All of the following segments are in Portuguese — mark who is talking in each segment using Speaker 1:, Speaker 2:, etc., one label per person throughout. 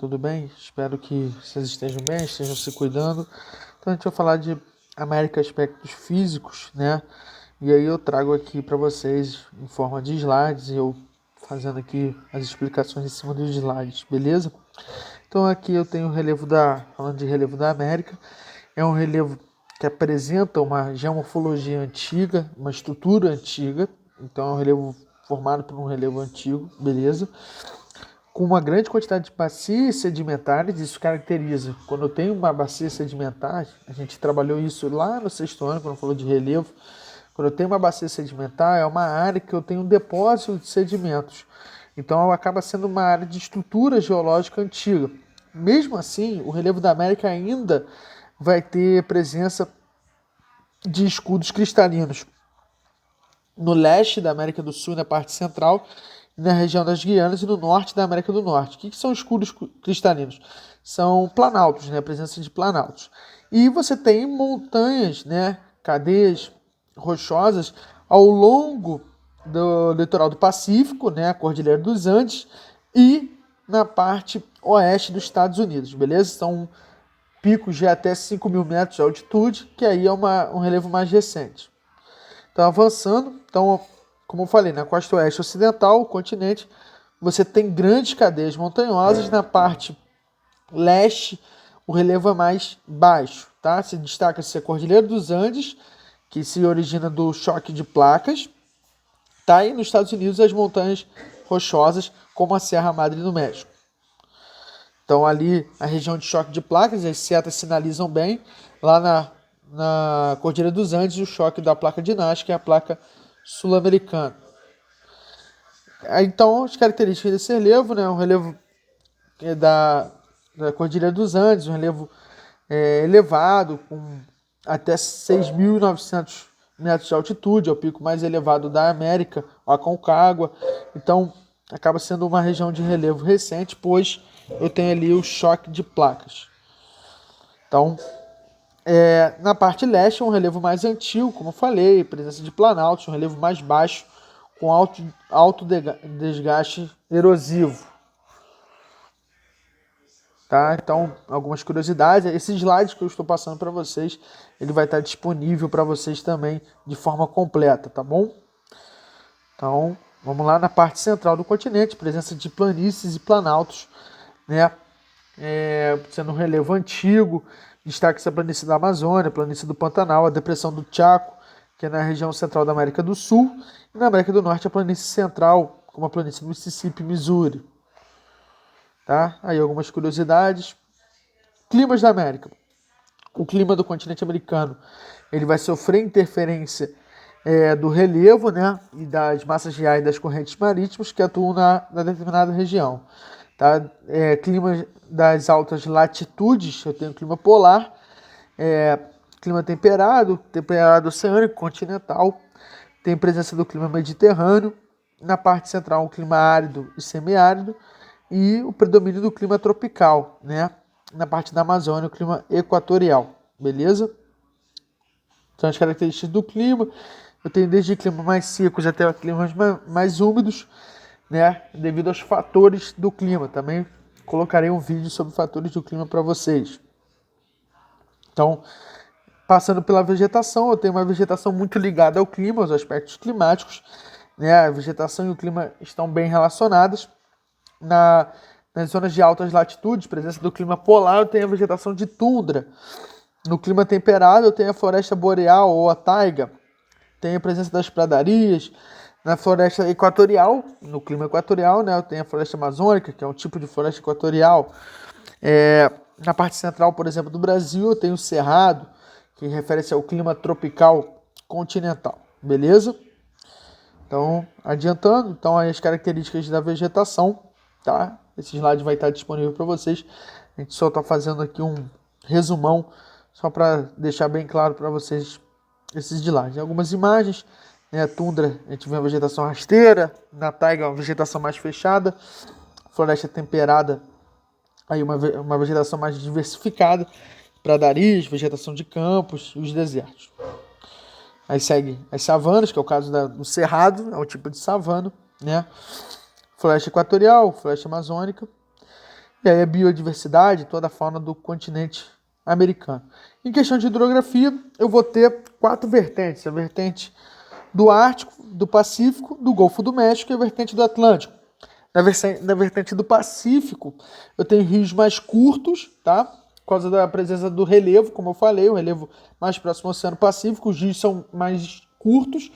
Speaker 1: Tudo bem? Espero que vocês estejam bem, estejam se cuidando. Então a gente vai falar de América aspectos físicos, né? E aí eu trago aqui para vocês em forma de slides, eu fazendo aqui as explicações em cima dos slides, beleza? Então aqui eu tenho o relevo falando de relevo da América, é um relevo que apresenta uma geomorfologia antiga, uma estrutura antiga, então é um relevo formado por um relevo antigo, beleza? Com uma grande quantidade de bacias sedimentares, isso caracteriza. Quando eu tenho uma bacia sedimentar, a gente trabalhou isso lá no sexto ano, quando falou de relevo. Quando eu tenho uma bacia sedimentar, é uma área que eu tenho um depósito de sedimentos. Então, ela acaba sendo uma área de estrutura geológica antiga. Mesmo assim, o relevo da América ainda vai ter presença de escudos cristalinos no leste da América do Sul, na parte central, na região das Guianas e no norte da América do Norte. O que são escudos cristalinos? São planaltos, né? A presença de planaltos. E você tem montanhas, né? Cadeias rochosas ao longo do litoral do Pacífico, né? A Cordilheira dos Andes, e na parte oeste dos Estados Unidos, beleza? São picos de até 5.000 metros de altitude, que aí é um relevo mais recente. Então, avançando, como eu falei, na costa oeste ocidental, o continente, você tem grandes cadeias montanhosas. Na parte leste, o relevo é mais baixo, tá? Se destaca-se a Cordilheira dos Andes, que se origina do choque de placas, tá? E nos Estados Unidos, as montanhas rochosas, como a Serra Madre do México. Então, ali, a região de choque de placas, as setas sinalizam bem. Lá na Cordilheira dos Andes, o choque da placa de Nazca, que é a placa sul-americana. Então, as características desse relevo, né? Um relevo da Cordilheira dos Andes, um relevo elevado, com até 6.900 metros de altitude, é o pico mais elevado da América, a Aconcagua. Então, acaba sendo uma região de relevo recente, pois eu tenho ali o choque de placas. Então, na parte leste, é um relevo mais antigo, como eu falei, presença de planaltos, um relevo mais baixo, com alto desgaste erosivo. Tá? Então, algumas curiosidades. Esses slides que eu estou passando para vocês, ele vai estar disponível para vocês também de forma completa, tá bom? Então, vamos lá na parte central do continente, presença de planícies e planaltos, né? Sendo um relevo antigo, destaque-se a planície da Amazônia, a planície do Pantanal, a depressão do Chaco, que é na região central da América do Sul, e na América do Norte a planície central, como a planície do Mississippi e Missouri. Tá? Aí algumas curiosidades. Climas da América. O clima do continente americano, ele vai sofrer interferência do relevo, né, e das massas de ar e das correntes marítimas que atuam na determinada região. Tá? Clima das altas latitudes, eu tenho clima polar, clima temperado oceânico, continental, tem presença do clima mediterrâneo, na parte central um clima árido e semiárido, e o predomínio do clima tropical, né? Na parte da Amazônia, o clima equatorial, beleza? Então, as características do clima, eu tenho desde climas mais secos até climas mais úmidos, né? Devido aos fatores do clima. Também colocarei um vídeo sobre fatores do clima para vocês. Então, passando pela vegetação, eu tenho uma vegetação muito ligada ao clima, aos aspectos climáticos, né? A vegetação e o clima estão bem relacionadas. Nas zonas de altas latitudes, presença do clima polar, eu tenho a vegetação de tundra. No clima temperado, eu tenho a floresta boreal ou a taiga. Tenho a presença das pradarias. Na floresta equatorial, no clima equatorial, né, eu tenho a floresta amazônica, que é um tipo de floresta equatorial. Na parte central, por exemplo, do Brasil, eu tenho o cerrado, que refere-se ao clima tropical continental. Beleza? Então, adiantando, então aí as características da vegetação, tá? Esse slide vai estar disponível para vocês. A gente só está fazendo aqui um resumão, só para deixar bem claro para vocês esses slides. Algumas imagens, né? A tundra, a gente vê uma vegetação rasteira, na taiga uma vegetação mais fechada, floresta temperada, aí uma vegetação mais diversificada, pradarias, vegetação de campos e os desertos. Aí segue as savanas, que é o caso do cerrado, é um tipo de savana, né? Floresta equatorial, floresta amazônica. E aí a biodiversidade, toda a fauna do continente americano. Em questão de hidrografia, eu vou ter 4 vertentes. A vertente do Ártico, do Pacífico, do Golfo do México e a vertente do Atlântico. Na vertente do Pacífico, eu tenho rios mais curtos, tá? Por causa da presença do relevo, como eu falei, o relevo mais próximo ao Oceano Pacífico, os rios são mais curtos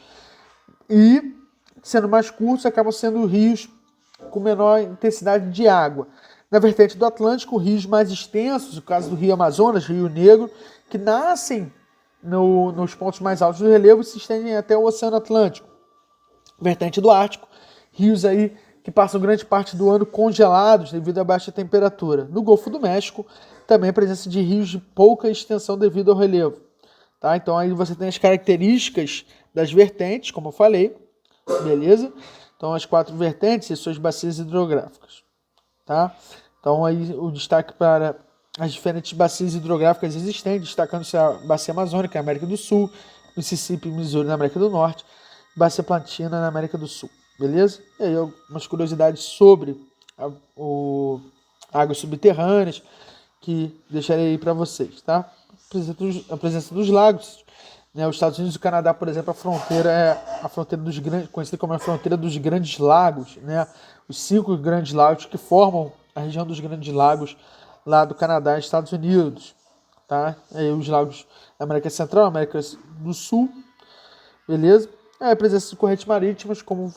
Speaker 1: e, sendo mais curtos, acabam sendo rios com menor intensidade de água. Na vertente do Atlântico, rios mais extensos, o caso do Rio Amazonas, Rio Negro, que nascem nos pontos mais altos do relevo e se estendem até o Oceano Atlântico. Vertente do Ártico, rios aí que passam grande parte do ano congelados devido à baixa temperatura. No Golfo do México, também a presença de rios de pouca extensão devido ao relevo. Tá? Então aí você tem as características das vertentes, como eu falei, beleza? Então as 4 vertentes e suas bacias hidrográficas. Tá? Então aí o destaque para as diferentes bacias hidrográficas existentes, destacando-se a bacia amazônica na América do Sul, Mississippi e Missouri na América do Norte, bacia Plantina na América do Sul, beleza? E aí algumas curiosidades sobre águas subterrâneas que deixarei aí para vocês, tá? A presença dos lagos, né? Os Estados Unidos e o Canadá, por exemplo, a fronteira é a fronteira dos grandes, conhecida como a fronteira dos Grandes Lagos, né? Os 5 grandes lagos que formam a região dos Grandes Lagos lá do Canadá e Estados Unidos, tá? Aí os lagos da América Central, América do Sul, beleza? A presença de correntes marítimas, como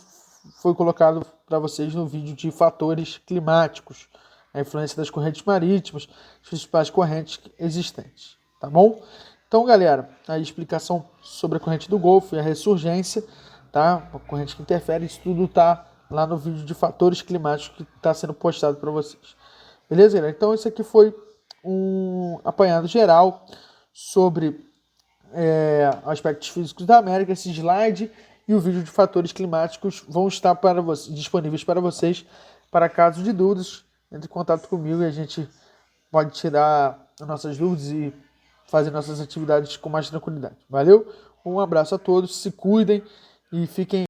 Speaker 1: foi colocado para vocês no vídeo de fatores climáticos, a influência das correntes marítimas, as principais correntes existentes, tá bom? Então, galera, a explicação sobre a corrente do Golfo e a ressurgência, tá? A corrente que interfere, isso tudo tá lá no vídeo de fatores climáticos que está sendo postado para vocês. Beleza, galera? Então, esse aqui foi um apanhado geral sobre aspectos físicos da América. Esse slide e o vídeo de fatores climáticos vão estar disponíveis para vocês. Para caso de dúvidas, entre em contato comigo e a gente pode tirar nossas dúvidas e fazer nossas atividades com mais tranquilidade. Valeu? Um abraço a todos, se cuidem e fiquem